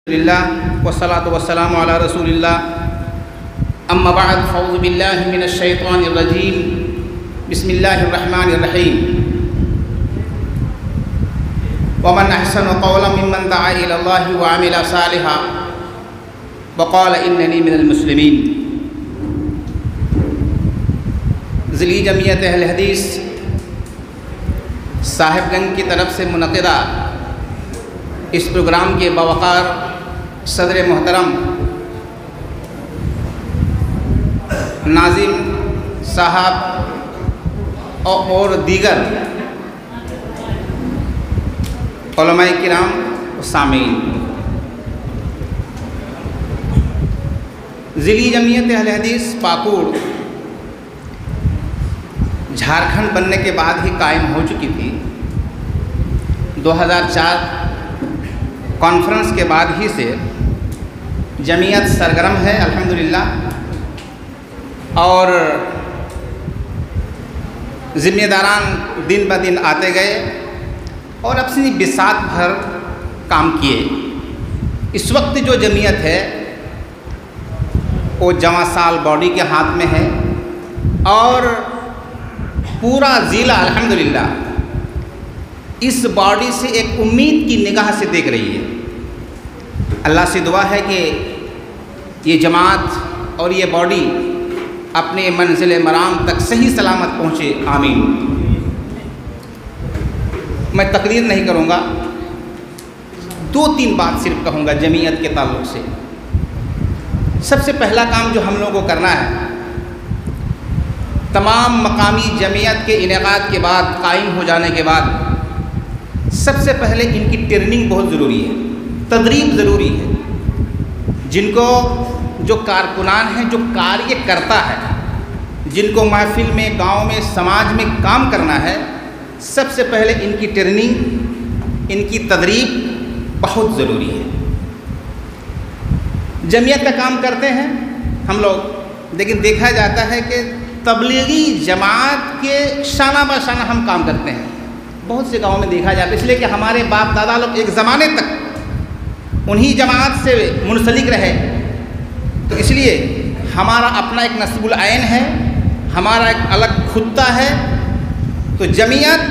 वस्सलातु वस्सलामु अला रसूलिल्लाह अम्मा बअद फ़अऊज़ु बिल्लाहि मिनश शैतानिर रजीम बिस्मिल्लाहिर रहमानिर रहीम वमन अहसनु क़ौलन मिम्मन दअा इलल्लाहि व अमिला सालिहा व क़ाला इन्ननी मिनल मुस्लिमीन। ज़िली जमियत अहले हदीस साहिबगंज की तरफ से मुनक़िदा इस प्रोग्राम के बावक़ार सदर मोहतरम नाज़िम साहब और दीगर उलमाए किराम सामीन, ज़िली जमियत अहले हदीस पाकुड़ झारखंड बनने के बाद ही कायम हो चुकी थी। 2004 कॉन्फ्रेंस के बाद ही से जमीयत सरगर्म है अल्हम्दुलिल्लाह, और ज़िम्मेदारान दिन ब दिन आते गए और अपनी बिसात भर काम किए। इस वक्त जो जमीयत है वो जवां साल बॉडी के हाथ में है और पूरा ज़िला अल्हम्दुलिल्लाह इस बॉडी से एक उम्मीद की निगाह से देख रही है। अल्लाह से दुआ है कि ये जमात और ये बॉडी अपने मंजिल मराम तक सही सलामत पहुँचे, आमीन। मैं तकरीर नहीं करूँगा, 2-3 बात सिर्फ कहूँगा जमीयत के ताल्लुक़ से। सबसे पहला काम जो हम लोगों को करना है, तमाम मकामी जमीयत के इनेकाद के बाद, कायम हो जाने के बाद, सबसे पहले इनकी ट्रेनिंग बहुत ज़रूरी है, तदरीब ज़रूरी है। जिनको जो कारकुनान है, जो कार्य करता है, जिनको महफिल में, गांव में, समाज में काम करना है, सबसे पहले इनकी ट्रेनिंग, इनकी तदरीब बहुत ज़रूरी है। जमीयत का काम करते हैं हम लोग, लेकिन देखा जाता है कि तबलीगी जमात के शाना बशाना हम काम करते हैं। बहुत से गाँव में देखा जाता है, इसलिए कि हमारे बाप दादा लोग एक ज़माने तक उन्हीं जमात से मुंसलिक रहे, तो इसलिए हमारा अपना एक नस्बुल आइन है, हमारा एक अलग खुत्ता है। तो जमीयत,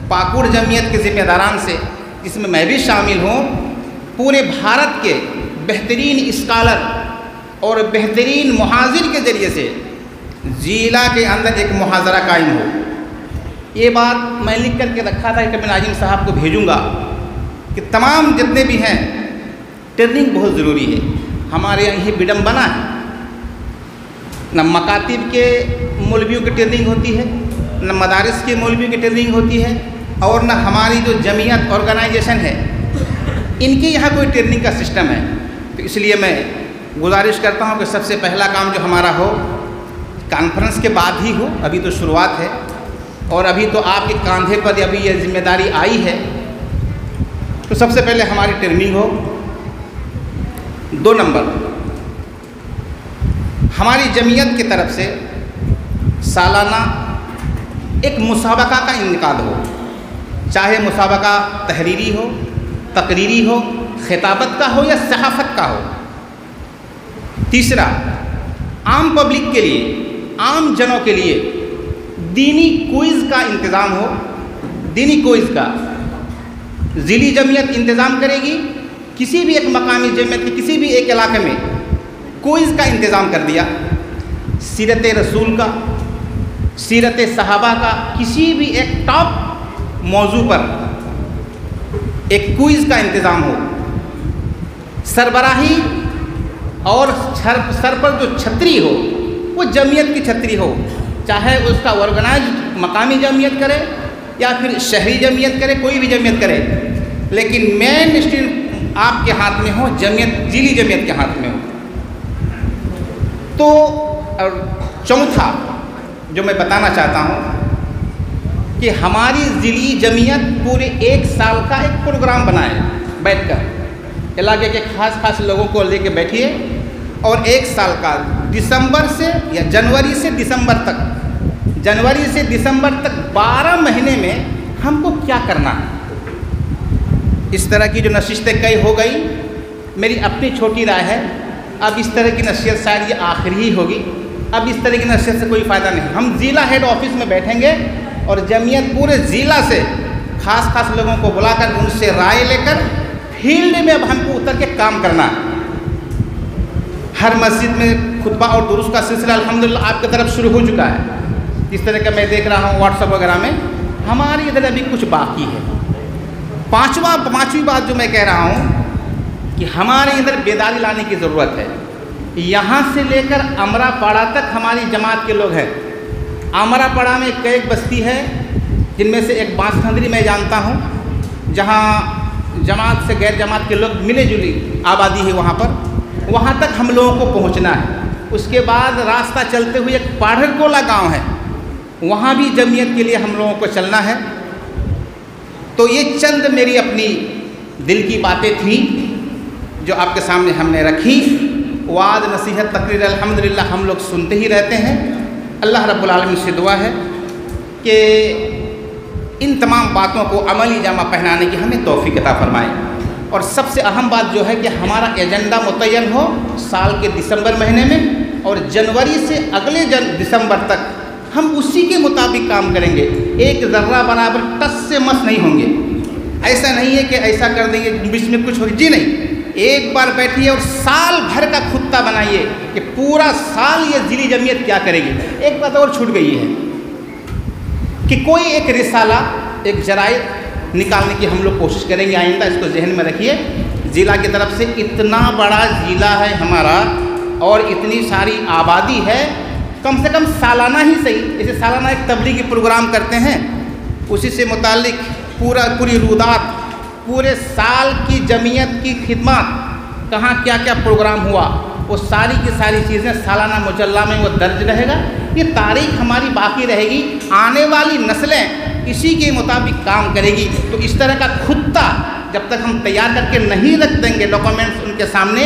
पाकुड़ जमीयत के ज़िम्मेदारान से, इसमें मैं भी शामिल हूँ, पूरे भारत के बेहतरीन स्कॉलर और बेहतरीन मुहाजिर के ज़रिए से ज़िला के अंदर एक मुहाजरा कायम हो। ये बात मैं लिख कर के रखा था कि मैं नाज़िम साहब को भेजूँगा कि तमाम जितने भी हैं, ट्रेनिंग बहुत ज़रूरी है। हमारे यहाँ ये विडम्बना है, न मकातिब के मौलवियों की ट्रेनिंग होती है, न मदारिस के मौलवियों की ट्रेनिंग होती है, और न हमारी जो जमीयत ऑर्गेनाइजेशन है इनके यहाँ कोई ट्रेनिंग का सिस्टम है। तो इसलिए मैं गुजारिश करता हूँ कि सबसे पहला काम जो हमारा हो, कॉन्फ्रेंस के बाद ही हो। अभी तो शुरुआत है और अभी तो आपके कंधे पर अभी ये जिम्मेदारी आई है, तो सबसे पहले हमारी ट्रेनिंग हो। 2 नंबर, हमारी जमीयत की तरफ से सालाना एक मुसाबका का इनेकाद हो, चाहे मुसाबका तहरीरी हो, तकरीरी हो, खिताबत का हो या सहाफ़त का हो। तीसरा, आम पब्लिक के लिए, आम जनों के लिए दीनी क्विज़ का इंतज़ाम हो। दीनी क्विज़ का ज़िली जमीयत इंतज़ाम करेगी। किसी भी एक मकामी जमीयत के किसी भी एक इलाके में क्विज़ का इंतज़ाम कर दिया, सीरत रसूल का, सीरत सहाबा का, किसी भी एक टॉप मौजू पर एक क्विज़ का इंतज़ाम हो। सरबराही और सर पर जो छतरी हो वो जमीयत की छतरी हो, चाहे उसका ऑर्गेनाइज मकामी जमीयत करे या फिर शहरी जमीयत करे, कोई भी जमीयत करे, लेकिन मेन स्ट्रीम आपके हाथ में हो, जमीयत, ज़िली जमीयत के हाथ में हो। तो चौथा जो मैं बताना चाहता हूँ कि हमारी ज़िली जमीयत पूरे 1 साल का एक प्रोग्राम बनाए, बैठकर इलाके के खास लोगों को लेके बैठिए और 1 साल का दिसंबर से या जनवरी से दिसंबर तक, जनवरी से दिसंबर तक 12 महीने में हमको क्या करना है। इस तरह की जो नशिस्तें कई हो गई, मेरी अपनी छोटी राय है, अब इस तरह की नसीहत शायद ये आखिरी ही होगी। अब इस तरह की नसीहत से कोई फ़ायदा नहीं। हम ज़िला हेड ऑफिस में बैठेंगे और जमीयत पूरे ज़िला से खास लोगों को बुलाकर उनसे राय लेकर फील्ड में अब हमको उतर के काम करना है। हर मस्जिद में खुतबा और दुरुस्त का सिलसिला अल्हम्दुलिल्लाह आपकी तरफ शुरू हो चुका है। जिस तरह का मैं देख रहा हूँ व्हाट्सएप वगैरह में, हमारी इधर अभी कुछ बाकी है। पांचवी बात जो मैं कह रहा हूँ कि हमारे इधर बेदारी लाने की ज़रूरत है। यहाँ से लेकर अमरापाड़ा तक हमारी जमात के लोग हैं। अमरापाड़ा में कई बस्ती है, जिनमें से एक बांसखंदरी मैं जानता हूँ, जहाँ जमात से गैर जमात के लोग मिले जुली आबादी है वहाँ पर। वहाँ तक हम लोगों को पहुँचना है। उसके बाद रास्ता चलते हुए एक पाढ़रकोला गांव है, वहाँ भी जमीयत के लिए हम लोगों को चलना है। तो ये चंद मेरी अपनी दिल की बातें थी जो आपके सामने हमने रखी। वाद नसीहत तकरीर अल्हम्दुलिल्लाह हम लोग सुनते ही रहते हैं। अल्लाह रब्बुल आलमीन से दुआ है कि इन तमाम बातों को अमली जामा पहनाने की हमें तौफीक अता फरमाए। और सबसे अहम बात जो है कि हमारा एजेंडा मुतय्यन हो साल के दिसंबर महीने में, और जनवरी से अगले दिसंबर तक हम उसी के मुताबिक काम करेंगे। एक ज़र्रा बराबर टस से मस नहीं होंगे। ऐसा नहीं है कि ऐसा कर देंगे बीच में कुछ हो, जी नहीं। एक बार बैठिए और साल भर का खुत्ता बनाइए कि पूरा साल ये ज़िली जमीयत क्या करेगी। एक बात और छूट गई है कि कोई एक रिसाला, एक जराइद निकालने की हम लोग कोशिश करेंगे आइंदा, इसको जहन में रखिए। ज़िला की तरफ से इतना बड़ा ज़िला है हमारा और इतनी सारी आबादी है, कम से कम सालाना ही सही, जैसे सालाना एक तबलीगी प्रोग्राम करते हैं, उसी से मुतालिक पूरी रुदात, पूरे साल की जमीयत की खिदमत, कहाँ क्या क्या प्रोग्राम हुआ, वो सारी की सारी चीज़ें सालाना मुजल्ला में वो दर्ज रहेगा। ये तारीख हमारी बाकी रहेगी, आने वाली नस्लें इसी के मुताबिक काम करेगी। तो इस तरह का खुत्ता जब तक हम तैयार करके नहीं रख देंगे डॉक्यूमेंट्स उनके सामने,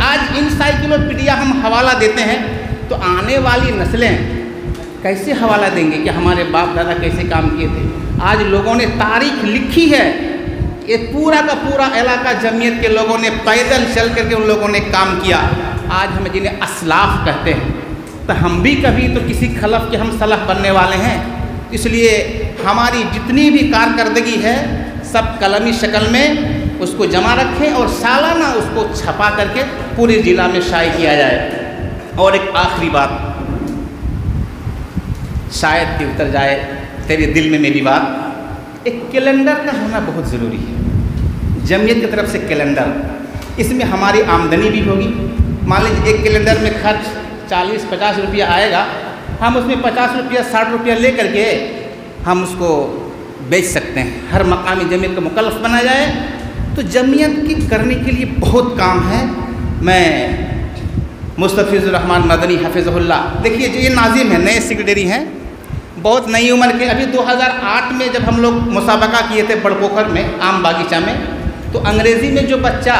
आज इंसाइक्लोपीडिया हम हवाला देते हैं, तो आने वाली नस्लें कैसे हवाला देंगे कि हमारे बाप दादा कैसे काम किए थे। आज लोगों ने तारीख लिखी है, ये पूरा का पूरा इलाका जमीयत के लोगों ने पैदल चल करके उन लोगों ने काम किया। आज हम जिन्हें असलाफ कहते हैं, तो हम भी कभी तो किसी खलफ के हम सलफ बनने वाले हैं। इसलिए हमारी जितनी भी कारकर्दगी है सब कलमी शक्ल में उसको जमा रखें और सालाना उसको छपा करके पूरे ज़िला में शाये किया जाए। और एक आखिरी बात, शायद कि उतर जाए तेरे दिल में मेरी बात, एक कैलेंडर का होना बहुत ज़रूरी है। जमीयत की तरफ से कैलेंडर, इसमें हमारी आमदनी भी होगी। मान लीजिए एक कैलेंडर में खर्च 40-50 रुपया आएगा, हम उसमें 50 रुपया 60 रुपया ले करके हम उसको बेच सकते हैं। हर मकामी जमीयत को मुकल्लफ बना जाए तो जमीयत की करने के लिए बहुत काम है। मैं मुस्तफ़िज़ुर रहमान मदनी हफ़िज़हुल्लाह, देखिए जो ये नाज़िम है, नए सेक्रेटरी हैं, बहुत नई उम्र के। अभी 2008 में जब हम लोग मुसाबका किए थे बड़पोखर में आम बागीचा में, तो अंग्रेज़ी में जो बच्चा,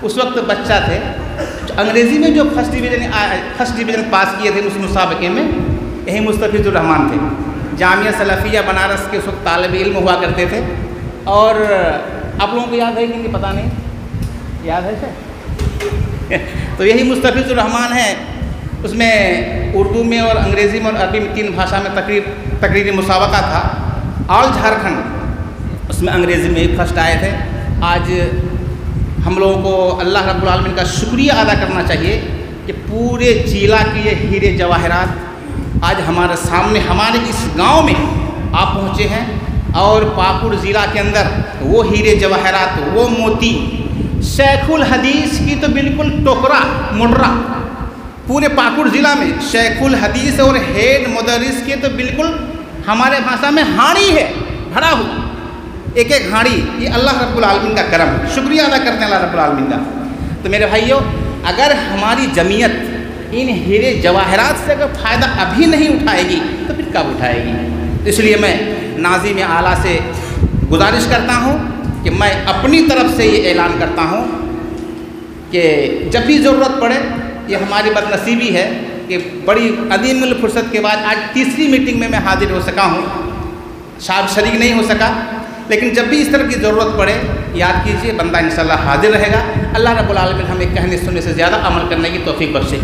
उस वक्त बच्चा थे, अंग्रेज़ी में जो फर्स्ट डिवीज़न पास किए थे उस मुसाबके में, यही मुस्तफ़िज़ुर रहमान थे। जामिया सलफ़िया बनारस के उस वक्त तालिब इल्म हुआ करते थे। और आप लोगों को याद है कि नहीं पता नहीं, याद है सर? तो यही मुस्तफ़िज़ुर रहमान है। उसमें उर्दू में और अंग्रेज़ी में और अरबी में 3 भाषा में तकरीरी मुसाबका था। ऑल झारखंड उसमें अंग्रेज़ी में फर्स्ट आए थे। आज हम लोगों को अल्लाह रब्बुल आलमीन का शुक्रिया अदा करना चाहिए कि पूरे ज़िला के ये हीरे जवाहरात आज हमारे सामने, हमारे इस गांव में आप पहुँचे हैं। और पाकुड़ ज़िला के अंदर वो हीरे जवाहरात, वो मोती, शेखुल हदीस की तो बिल्कुल टोकरा मुर्रा, पूरे पाकुड़ ज़िला में शेखुल हदीस और हेड मुदर्रिस के तो बिल्कुल हमारे भाषा में हाड़ी है, भरा हुआ एक एक हाड़ी। ये अल्लाह रब्बुल आलमीन का करम, शुक्रिया अदा करते हैं अल्लाह रब्बुल आलमीन का। तो मेरे भाइयों, अगर हमारी जमीयत इन हीरे जवाहरात से अगर फ़ायदा अभी नहीं उठाएगी तो फिर कब उठाएगी। तो इसलिए मैं नाज़िम आला से गुजारिश करता हूँ कि मैं अपनी तरफ से ये ऐलान करता हूँ कि जब भी ज़रूरत पड़े, ये हमारी बदनसीबी है कि बड़ी अदीम फुर्सत के बाद आज तीसरी मीटिंग में मैं हाजिर हो सका हूँ, शायद शरीक नहीं हो सका। लेकिन जब भी इस तरह की ज़रूरत पड़े याद कीजिए, बंदा इंशाअल्लाह हाजिर रहेगा। अल्लाह रब्बुल आलमीन हमें कहने सुनने से ज़्यादा अमल करने की तौफीक बख्शे।